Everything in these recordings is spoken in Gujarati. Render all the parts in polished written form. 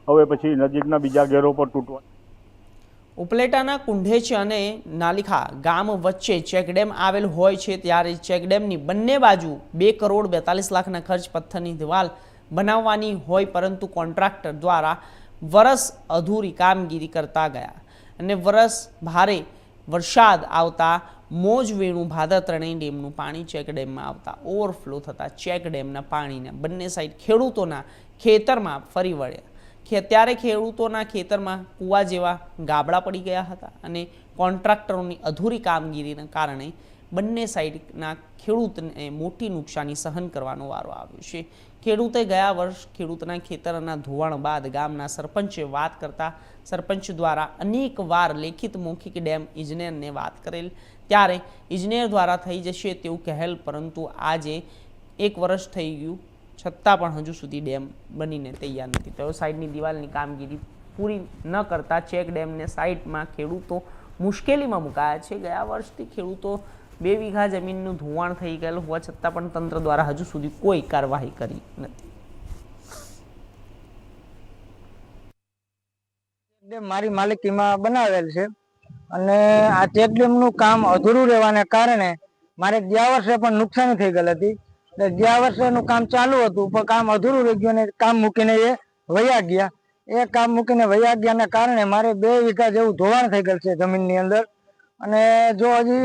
હવે પછી નજીકના બીજા ઘેરો પર તૂટવા. ઉપલેટાના કુંઢેચ અને નાલિખા ગામ વચ્ચે ચેકડેમ આવેલ હોય છે, ત્યારે ચેકડેમની બંને બાજુ 2 કરોડ 42 લાખના ખર્ચ પથ્થરની દિવાલ બનાવવાની હોય, પરંતુ કોન્ટ્રાક્ટર દ્વારા વરસ અધૂરી કામગીરી કરતા ગયા અને વરસ ભારે વરસાદ આવતા મોજવેણું ભાદર ત્રણેય ડેમનું પાણી ચેકડેમમાં આવતા ઓવરફ્લો થતા ચેકડેમના પાણીને બંને સાઈડ ખેડૂતોના ખેતરમાં ફરી વળ્યા. ત્યારે ખેડૂતોના ખેતરમાં કૂવા જેવા ગાબડા પડી ગયા હતા અને કોન્ટ્રાક્ટરોની અધૂરી કામગીરીના કારણે બંને સાઈડના ખેડૂતને મોટી નુકસાની સહન કરવાનો વારો આવ્યો છે. ખેડૂતે ગયા વર્ષ ખેડૂતના ખેતરના ધોવાણ બાદ ગામના સરપંચે વાત કરતા સરપંચ દ્વારા અનેક વાર લેખિત મૌખિક ડેમ ઇજનેરને વાત કરેલ, ત્યારે ઇજનેર દ્વારા થઈ જશે તેવું કહેલ, પરંતુ આજે 1 વર્ષ થઈ ગયું છતાં પણ હજુ સુધી ડેમ બનીને તૈયાર નથી થયો. સાઈડની દિવાલની કામગીરી પૂરી ન કરતા ચેક ડેમને સાઈડમાં ખેડૂતો મુશ્કેલીમાં મુકાયા છે. ગયા વર્ષથી ખેડૂતો 2 વીઘા જમીનનું ધોવાણ થઈ ગયેલું હોવા છતાં પણ તંત્ર દ્વારા હજુ સુધી કોઈ કાર્યવાહી કરી નથી. મારી માલિકીમાં બનાવેલ છે અને આ ચેકડેમનું કામ અધૂરું રહેવાને કારણે મારે ગયા વર્ષે પણ નુકસાની થઈ ગઈ હતી. ગયા વર્ષેનું કામ ચાલુ હતું પણ કામ અધૂરું રહી ગયું અને કામ મૂકીને એ વયા ગયા. એ કામ મૂકીને વયા ગયાને કારણે મારે 2 વીઘા જેવું ધોવાણ થઈ ગયેલ છે જમીનની અંદર, અને જો હજી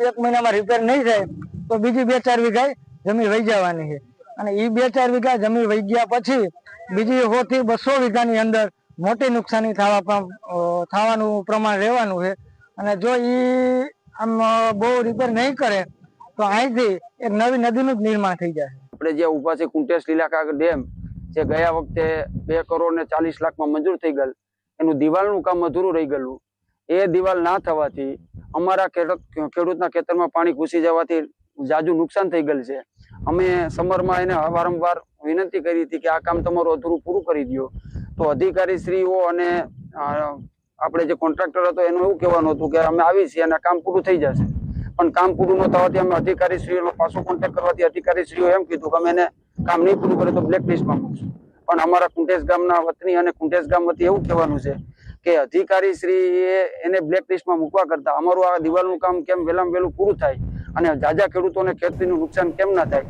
1 મહિનામાં રિપેર નહીં થાય તો બીજી 2-4 વીઘા જમીન વહી જવાની છે. અને એ 2-4 વીઘા જમીન વહી ગયા પછી બીજી 100 થી 200 વીઘાની અંદર મોટી નુકસાની થવાનું પ્રમાણ રહેવાનું છે. અને જો એ આમ બહુ રિપેર નહીં કરે તો અહીંથી એક નવી નદીનું જ નિર્માણ થઈ જાય. આપણે જે ઊભા છે કુંટેશ લીલાખા ડેમ, જે ગયા વખતે 2 કરોડ ને 40 લાખમાં મંજૂર થઈ ગયેલ, એનું દિવાલનું કામ અધૂરું રહી ગયેલું. એ દિવાલ ના થવાથી અમારા ખેડૂતના ખેતરમાં પાણી ઘૂસી જવાથી જાજુ નુકસાન થઈ ગયેલ છે. અમે સમરમાં એને વારંવાર વિનંતી કરી હતી કે આ કામ તમારું અધૂરું પૂરું કરી દો, તો અધિકારીશ્રીઓ અને આપણે જે કોન્ટ્રાક્ટર હતો એનું એવું કહેવાનું હતું કે અમે આવી છીએ અને કામ પૂરું થઈ જશે. પણ કામ પૂરું ન થવાથી અમે અધિકારીશ્રીઓનો પાછો કોન્ટેક્ટ કરવાથી અધિકારીશ્રીઓ એમ કીધું કે અમે એને કામ નહીં પૂરું કરે તો બ્લેકલિસ્ટમાં મૂકશું. પણ અમારા કુંટેશ ગામના વતની અને કુંટેશ ગામ વતી એવું કહેવાનું છે કે અધિકારીશ્રીએ એને બ્લેકલિસ્ટમાં મૂકવા કરતા અમારું આ દિવાલનું કામ કેમ વહેલામાં વહેલું પૂરું થાય અને જાજા ખેડૂતોને ખેતીનું નુકસાન કેમ ના થાય